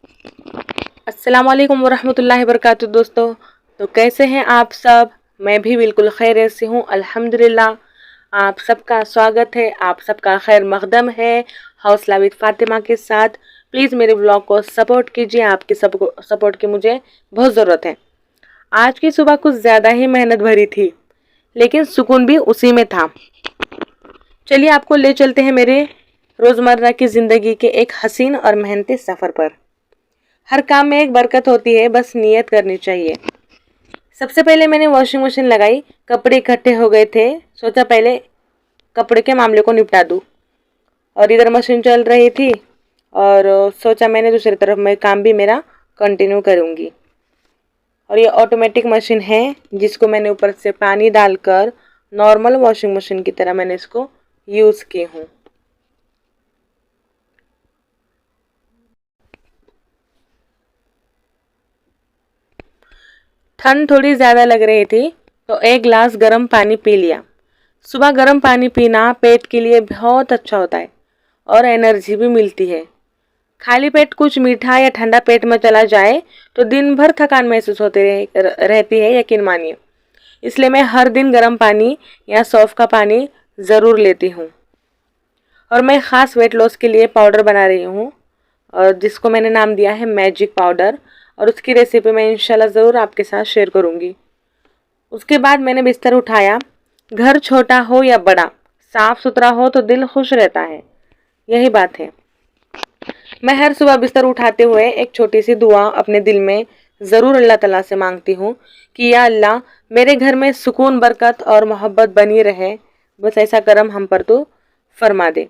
अस्सलाम वालेकुम वरहमतुल्लाहि वबरकातुहू दोस्तों। तो कैसे हैं आप सब? मैं भी बिल्कुल खैरियत से हूँ अल्हम्दुलिल्लाह। आप सबका स्वागत है, आप सबका खैर मकदम है हौसला विद फातिमा के साथ। प्लीज़ मेरे ब्लॉग को सपोर्ट कीजिए, आपके सबको सपोर्ट की मुझे बहुत ज़रूरत है। आज की सुबह कुछ ज़्यादा ही मेहनत भरी थी, लेकिन सुकून भी उसी में था। चलिए आपको ले चलते हैं मेरे रोज़मर्रा की ज़िंदगी के एक हसीन और मेहनती सफ़र पर। हर काम में एक बरकत होती है, बस नियत करनी चाहिए। सबसे पहले मैंने वॉशिंग मशीन लगाई। कपड़े इकट्ठे हो गए थे, सोचा पहले कपड़े के मामले को निपटा दूँ। और इधर मशीन चल रही थी और सोचा मैंने दूसरी तरफ मैं काम भी मेरा कंटिन्यू करूँगी। और ये ऑटोमेटिक मशीन है जिसको मैंने ऊपर से पानी डालकर नॉर्मल वॉशिंग मशीन की तरह मैंने इसको यूज़ की हूँ। ठंड थोड़ी ज़्यादा लग रही थी तो एक गिलास गर्म पानी पी लिया। सुबह गर्म पानी पीना पेट के लिए बहुत अच्छा होता है और एनर्जी भी मिलती है। खाली पेट कुछ मीठा या ठंडा पेट में चला जाए तो दिन भर थकान महसूस होती रहती है, यकीन मानिए। इसलिए मैं हर दिन गर्म पानी या सौंफ का पानी ज़रूर लेती हूँ। और मैं ख़ास वेट लॉस के लिए पाउडर बना रही हूँ और जिसको मैंने नाम दिया है मैजिक पाउडर, और उसकी रेसिपी मैं इंशाल्लाह ज़रूर आपके साथ शेयर करूँगी। उसके बाद मैंने बिस्तर उठाया। घर छोटा हो या बड़ा, साफ सुथरा हो तो दिल खुश रहता है, यही बात है। मैं हर सुबह बिस्तर उठाते हुए एक छोटी सी दुआ अपने दिल में ज़रूर अल्लाह ताला से मांगती हूँ कि या अल्लाह मेरे घर में सुकून, बरकत और मोहब्बत बनी रहे, बस ऐसा करम हम पर तो फरमा दे।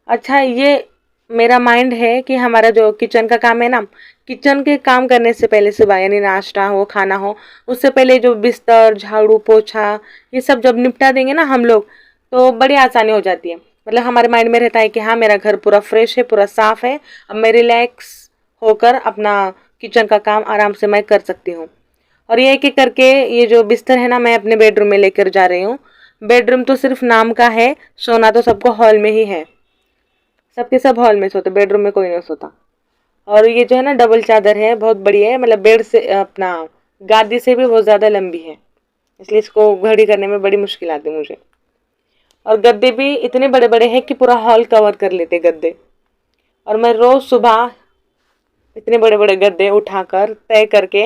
अच्छा, ये मेरा माइंड है कि हमारा जो किचन का काम है ना, किचन के काम करने से पहले सुबह यानी नाश्ता हो, खाना हो, उससे पहले जो बिस्तर, झाड़ू, पोछा ये सब जब निपटा देंगे ना हम लोग, तो बड़ी आसानी हो जाती है। मतलब हमारे माइंड में रहता है कि हाँ मेरा घर पूरा फ्रेश है, पूरा साफ है, अब मैं रिलैक्स होकर अपना किचन का काम आराम से मैं कर सकती हूँ। और ये एक एक करके ये जो बिस्तर है ना मैं अपने बेडरूम में लेकर जा रही हूँ। बेडरूम तो सिर्फ नाम का है, सोना तो सबको हॉल में ही है। सबके सब हॉल में सोते, बेडरूम में कोई नहीं सोता। और ये जो है ना डबल चादर है, बहुत बड़ी है, मतलब बेड से अपना गादी से भी बहुत ज़्यादा लंबी है, इसलिए इसको घड़ी करने में बड़ी मुश्किल आती है मुझे। और गद्दे भी इतने बड़े बड़े हैं कि पूरा हॉल कवर कर लेते गद्दे। और मैं रोज़ सुबह इतने बड़े बड़े गद्दे उठाकर तय करके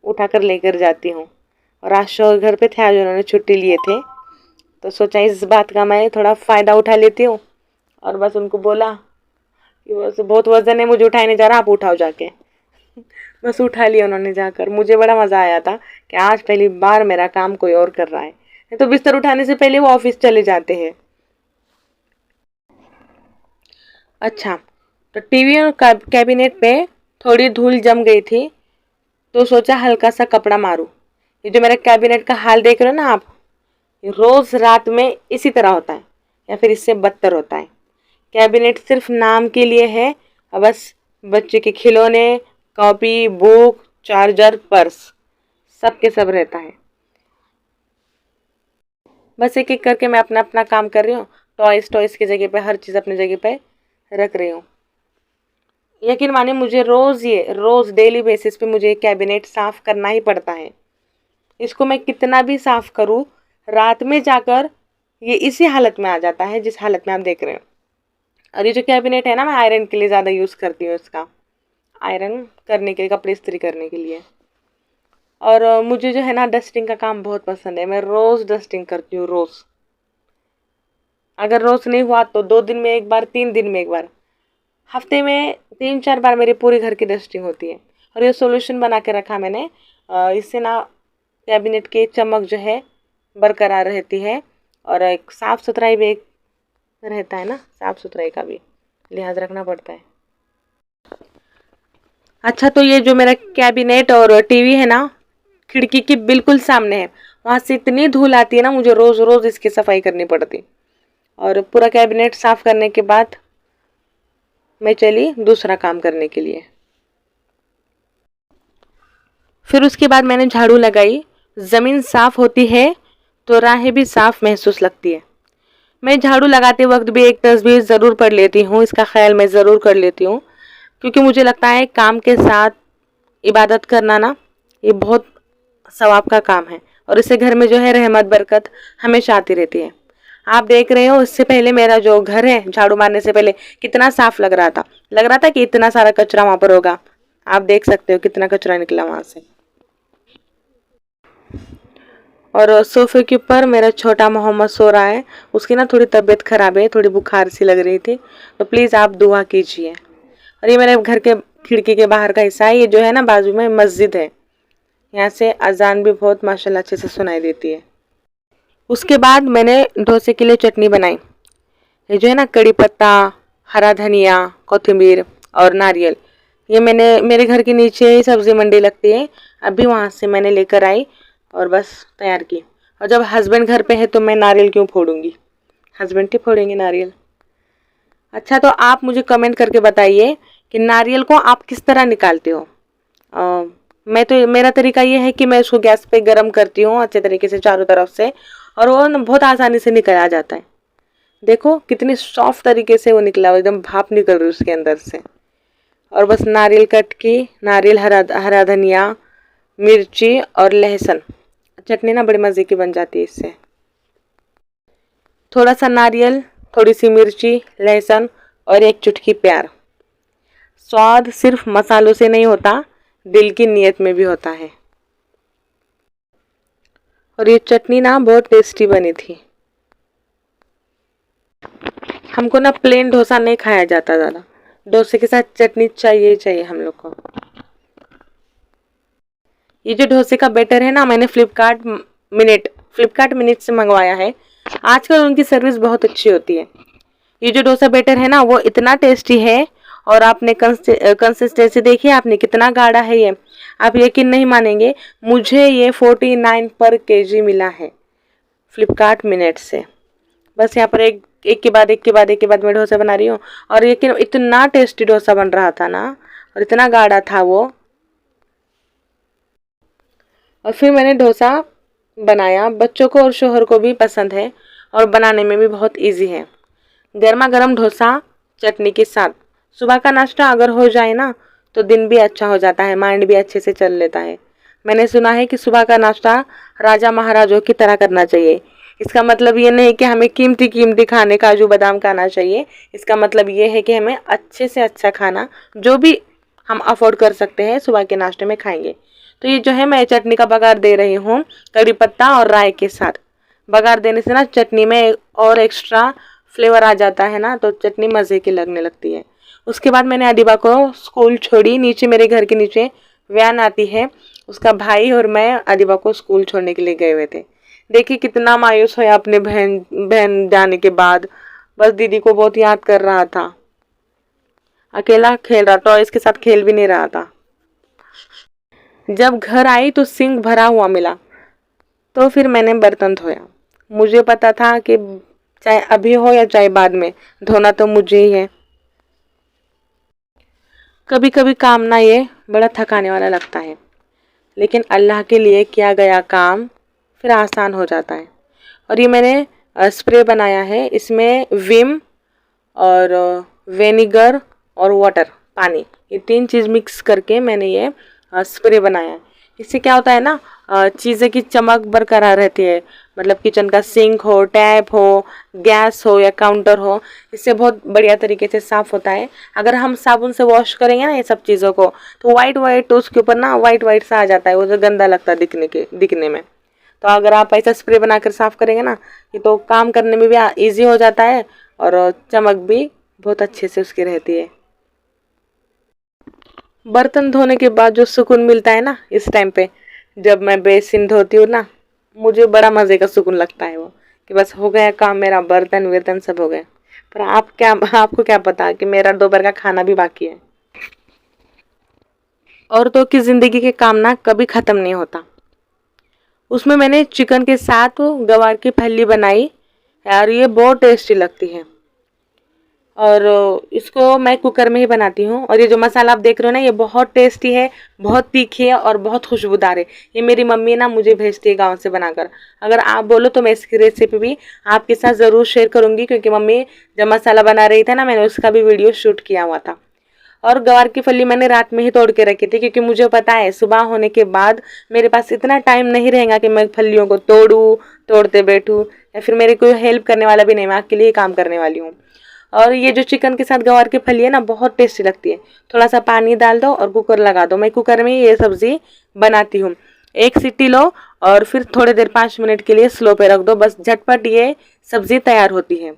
उठाकर लेकर जाती हूँ। और आज शौहर घर पे थे, आज उन्होंने छुट्टी लिए थे, तो सोचा इस बात का मैं थोड़ा फ़ायदा उठा लेती हूँ। और बस उनको बोला कि बस बहुत वज़न है, मुझे उठाया नहीं जा रहा, आप उठाओ जाके। बस उठा लिया उन्होंने जाकर। मुझे बड़ा मज़ा आया था कि आज पहली बार मेरा काम कोई और कर रहा है। नहीं तो बिस्तर उठाने से पहले वो ऑफिस चले जाते हैं। अच्छा, तो टीवी और कैबिनेट पे थोड़ी धूल जम गई थी, तो सोचा हल्का सा कपड़ा मारूं। ये जो मेरा कैबिनेट का हाल देख रहे हो ना आप, ये रोज़ रात में इसी तरह होता है या फिर इससे बदतर होता है। कैबिनेट सिर्फ नाम के लिए है, और बस बच्चे के खिलौने, कॉपी, बुक, चार्जर, पर्स सब के सब रहता है। बस एक एक करके मैं अपना अपना काम कर रही हूँ। टॉयज़ की जगह पे हर चीज़ अपनी जगह पे रख रही हूँ। यकीन मानिए मुझे रोज़ डेली बेसिस पे मुझे कैबिनेट साफ़ करना ही पड़ता है। इसको मैं कितना भी साफ़ करूँ, रात में जाकर ये इसी हालत में आ जाता है जिस हालत में आप देख रहे हो। और ये जो कैबिनेट है ना, मैं आयरन के लिए ज़्यादा यूज़ करती हूँ इसका, आयरन करने के लिए, कपड़े इस्त्री करने के लिए। और मुझे जो है ना डस्टिंग का काम बहुत पसंद है। मैं रोज़ डस्टिंग करती हूँ, रोज़। अगर रोज़ नहीं हुआ तो 2 दिन में एक बार, 3 दिन में एक बार, हफ्ते में 3-4 बार मेरे पूरे घर की डस्टिंग होती है। और ये सॉल्यूशन बना के रखा मैंने, इससे ना कैबिनेट की चमक जो है बरकरार रहती है, और एक साफ़ सुथराई भी एक रहता है ना, साफ़ सुथराई का भी लिहाज रखना पड़ता है। अच्छा, तो ये जो मेरा कैबिनेट और टीवी है ना, खिड़की के बिल्कुल सामने है। वहाँ से इतनी धूल आती है ना, मुझे रोज़ रोज़ इसकी सफाई करनी पड़ती। और पूरा कैबिनेट साफ़ करने के बाद मैं चली दूसरा काम करने के लिए। फिर उसके बाद मैंने झाड़ू लगाई। ज़मीन साफ़ होती है तो राहें भी साफ़ महसूस लगती है। मैं झाड़ू लगाते वक्त भी एक तस्वीर ज़रूर पढ़ लेती हूँ, इसका ख्याल मैं ज़रूर कर लेती हूँ। क्योंकि मुझे लगता है काम के साथ इबादत करना ना, ये बहुत सवाब का काम है और इससे घर में जो है रहमत बरकत हमेशा आती रहती है। आप देख रहे हो, इससे पहले मेरा जो घर है झाड़ू मारने से पहले कितना साफ लग रहा था कि इतना सारा कचरा वहां पर होगा। आप देख सकते हो कितना कचरा निकला वहां से। और सोफे के ऊपर मेरा छोटा मोहम्मद सो रहा है। उसकी ना थोड़ी तबीयत खराब है, थोड़ी बुखार सी लग रही थी, तो प्लीज़ आप दुआ कीजिए। और ये मेरे घर के खिड़की के बाहर का हिस्सा है। ये जो है ना, बाजू में मस्जिद है, यहाँ से अजान भी बहुत माशाल्लाह अच्छे से सुनाई देती है। उसके बाद मैंने डोसे के लिए चटनी बनाई। ये जो है ना, कड़ी पत्ता, हरा धनिया, कोथिंबीर और नारियल, ये मैंने मेरे घर के नीचे ही सब्जी मंडी लगती है, अभी वहाँ से मैंने लेकर आई और बस तैयार की। और जब हस्बैंड घर पे है तो मैं नारियल क्यों फोड़ूंगी, हस्बैंड ही फोड़ेंगे नारियल। अच्छा, तो आप मुझे कमेंट करके बताइए कि नारियल को आप किस तरह निकालते हो। मैं तो, मेरा तरीका ये है कि मैं उसको गैस पे गरम करती हूँ अच्छे तरीके से चारों तरफ से, और वो बहुत आसानी से निकल आ जाता है। देखो कितनी सॉफ्ट तरीके से वो निकला, एकदम भाप निकल रही है उसके अंदर से। और बस नारियल कट की, नारियल, हरा धनिया, मिर्ची और लहसुन, चटनी ना बड़ी मज़े की बन जाती है इससे। थोड़ा सा नारियल, थोड़ी सी मिर्ची, लहसुन और एक चुटकी प्यार। स्वाद सिर्फ मसालों से नहीं होता, दिल की नीयत में भी होता है। और ये चटनी ना बहुत टेस्टी बनी थी। हमको ना प्लेन डोसा नहीं खाया जाता ज़्यादा, डोसे के साथ चटनी चाहिए चाहिए हम लोग को। ये जो डोसे का बैटर है ना, मैंने फ्लिपकार्ट मिनट से मंगवाया है। आजकल उनकी सर्विस बहुत अच्छी होती है। ये जो डोसा बैटर है ना, वो इतना टेस्टी है, और आपने कंसिस्टेंसी देखी आपने कितना गाढ़ा है ये, आप यकीन नहीं मानेंगे। मुझे ये 49 पर केजी मिला है फ्लिपकार्ट मिनट से। बस यहाँ पर एक के बाद मैं डोसा बना रही हूँ, और यकीन, इतना टेस्टी डोसा बन रहा था ना, और इतना गाढ़ा था वो। और फिर मैंने डोसा बनाया, बच्चों को और शोहर को भी पसंद है और बनाने में भी बहुत इजी है। गर्मा गर्म डोसा चटनी के साथ सुबह का नाश्ता अगर हो जाए ना, तो दिन भी अच्छा हो जाता है, माइंड भी अच्छे से चल लेता है। मैंने सुना है कि सुबह का नाश्ता राजा महाराजों की तरह करना चाहिए। इसका मतलब ये नहीं कि हमें कीमती कीमती खाने, काजू बादाम खाना चाहिए। इसका मतलब ये है कि हमें अच्छे से अच्छा खाना, जो भी हम अफोर्ड कर सकते हैं, सुबह के नाश्ते में खाएंगे। तो ये जो है, मैं चटनी का बघार दे रही हूँ कड़ी पत्ता और राई के साथ। बघार देने से ना चटनी में और एक्स्ट्रा फ्लेवर आ जाता है ना, तो चटनी मज़े की लगने लगती है। उसके बाद मैंने अदीबा को स्कूल छोड़ी। नीचे मेरे घर के नीचे वैन आती है, उसका भाई और मैं अदीबा को स्कूल छोड़ने के लिए गए हुए थे। देखिए कितना मायूस हुआ अपने बहन जाने के बाद। बस दीदी को बहुत याद कर रहा था, अकेला खेल रहा, टॉयज के साथ खेल भी नहीं रहा था। जब घर आई तो सिंक भरा हुआ मिला, तो फिर मैंने बर्तन धोया। मुझे पता था कि चाहे अभी हो या चाहे बाद में, धोना तो मुझे ही है। कभी कभी काम ना ये बड़ा थकाने वाला लगता है, लेकिन अल्लाह के लिए किया गया काम फिर आसान हो जाता है। और ये मैंने स्प्रे बनाया है, इसमें विम और विनेगर और वाटर, पानी, ये 3 चीज़ मिक्स करके मैंने ये स्प्रे बनाया है। इससे क्या होता है ना, चीज़ें की चमक बरकरार रहती है। मतलब किचन का सिंक हो, टैप हो, गैस हो या काउंटर हो, इससे बहुत बढ़िया तरीके से साफ़ होता है। अगर हम साबुन से वॉश करेंगे ना ये सब चीज़ों को, तो वाइट तो उसके ऊपर ना वाइट सा आ जाता है, वो जो गंदा लगता है दिखने में। तो अगर आप ऐसा स्प्रे बनाकर साफ़ करेंगे ना, ये तो काम करने में भी ईजी हो जाता है, और चमक भी बहुत अच्छे से उसकी रहती है। बर्तन धोने के बाद जो सुकून मिलता है ना, इस टाइम पे जब मैं बेसिन धोती हूँ ना, मुझे बड़ा मज़े का सुकून लगता है वो, कि बस हो गया काम मेरा, बर्तन वर्तन सब हो गए। पर आपको क्या पता कि मेरा दोपहर का खाना भी बाकी है। औरतों की ज़िंदगी के काम ना कभी ख़त्म नहीं होता। उसमें मैंने चिकन के साथ गवार की फली बनाई यार, ये बहुत टेस्टी लगती है। और इसको मैं कुकर में ही बनाती हूँ। और ये जो मसाला आप देख रहे हो ना, ये बहुत टेस्टी है, बहुत तीखी है और बहुत खुशबूदार है। ये मेरी मम्मी ना मुझे भेजती है गांव से बनाकर। अगर आप बोलो तो मैं इसकी रेसिपी भी आपके साथ ज़रूर शेयर करूँगी, क्योंकि मम्मी जब मसाला बना रही थी ना, मैंने उसका भी वीडियो शूट किया हुआ था। और गवार की फली मैंने रात में ही तोड़ के रखी थी, क्योंकि मुझे पता है सुबह होने के बाद मेरे पास इतना टाइम नहीं रहेगा कि मैं फलियों को तोड़ूँ, तोड़ते बैठूँ, या फिर मेरे कोई हेल्प करने वाला भी नहीं, मैं अकेले ही काम करने वाली हूँ। और ये जो चिकन के साथ गवार की फली है ना, बहुत टेस्टी लगती है। थोड़ा सा पानी डाल दो और कुकर लगा दो। मैं कुकर में ये सब्जी बनाती हूँ। एक सीटी लो और फिर थोड़ी देर 5 मिनट के लिए स्लो पे रख दो, बस झटपट ये सब्जी तैयार होती है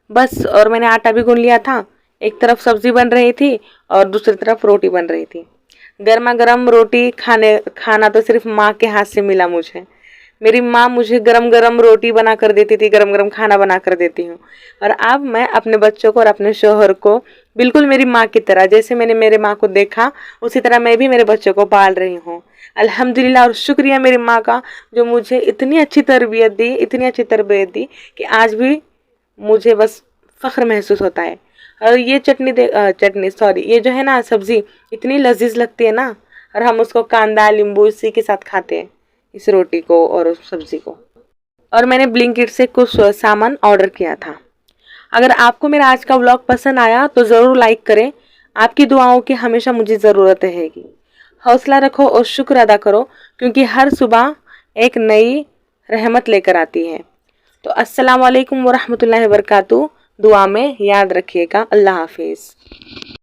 बस। और मैंने आटा भी गूंद लिया था, एक तरफ सब्जी बन रही थी और दूसरी तरफ रोटी बन रही थी। गर्मा गर्म रोटी खाना तो सिर्फ माँ के हाथ से मिला मुझे। मेरी माँ मुझे गरम गरम रोटी बना कर देती थी, गरम गरम खाना बना कर देती हूँ। और अब मैं अपने बच्चों को और अपने शौहर को बिल्कुल मेरी माँ की तरह, जैसे मैंने मेरे माँ को देखा उसी तरह मैं भी मेरे बच्चों को पाल रही हूँ। अल्हम्दुलिल्लाह, और शुक्रिया मेरी माँ का, जो मुझे इतनी अच्छी तरबियत दी, इतनी अच्छी तरबियत दी कि आज भी मुझे बस फ़ख्र महसूस होता है। और ये चटनी सॉरी, ये जो है ना सब्ज़ी, इतनी लजीज लगती है ना, और हम उसको कांदा नींबू इसी के साथ खाते हैं, इस रोटी को और उस सब्ज़ी को। और मैंने ब्लिंकिट से कुछ सामान ऑर्डर किया था। अगर आपको मेरा आज का व्लॉग पसंद आया तो ज़रूर लाइक करें। आपकी दुआओं की हमेशा मुझे ज़रूरत रहेगी। हौसला रखो और शुक्र अदा करो, क्योंकि हर सुबह एक नई रहमत लेकर आती है। तो अस्सलाम वालेकुम व रहमतुल्लाहि व बरकातुहू। दुआ में याद रखिएगा। अल्लाह हाफिज़।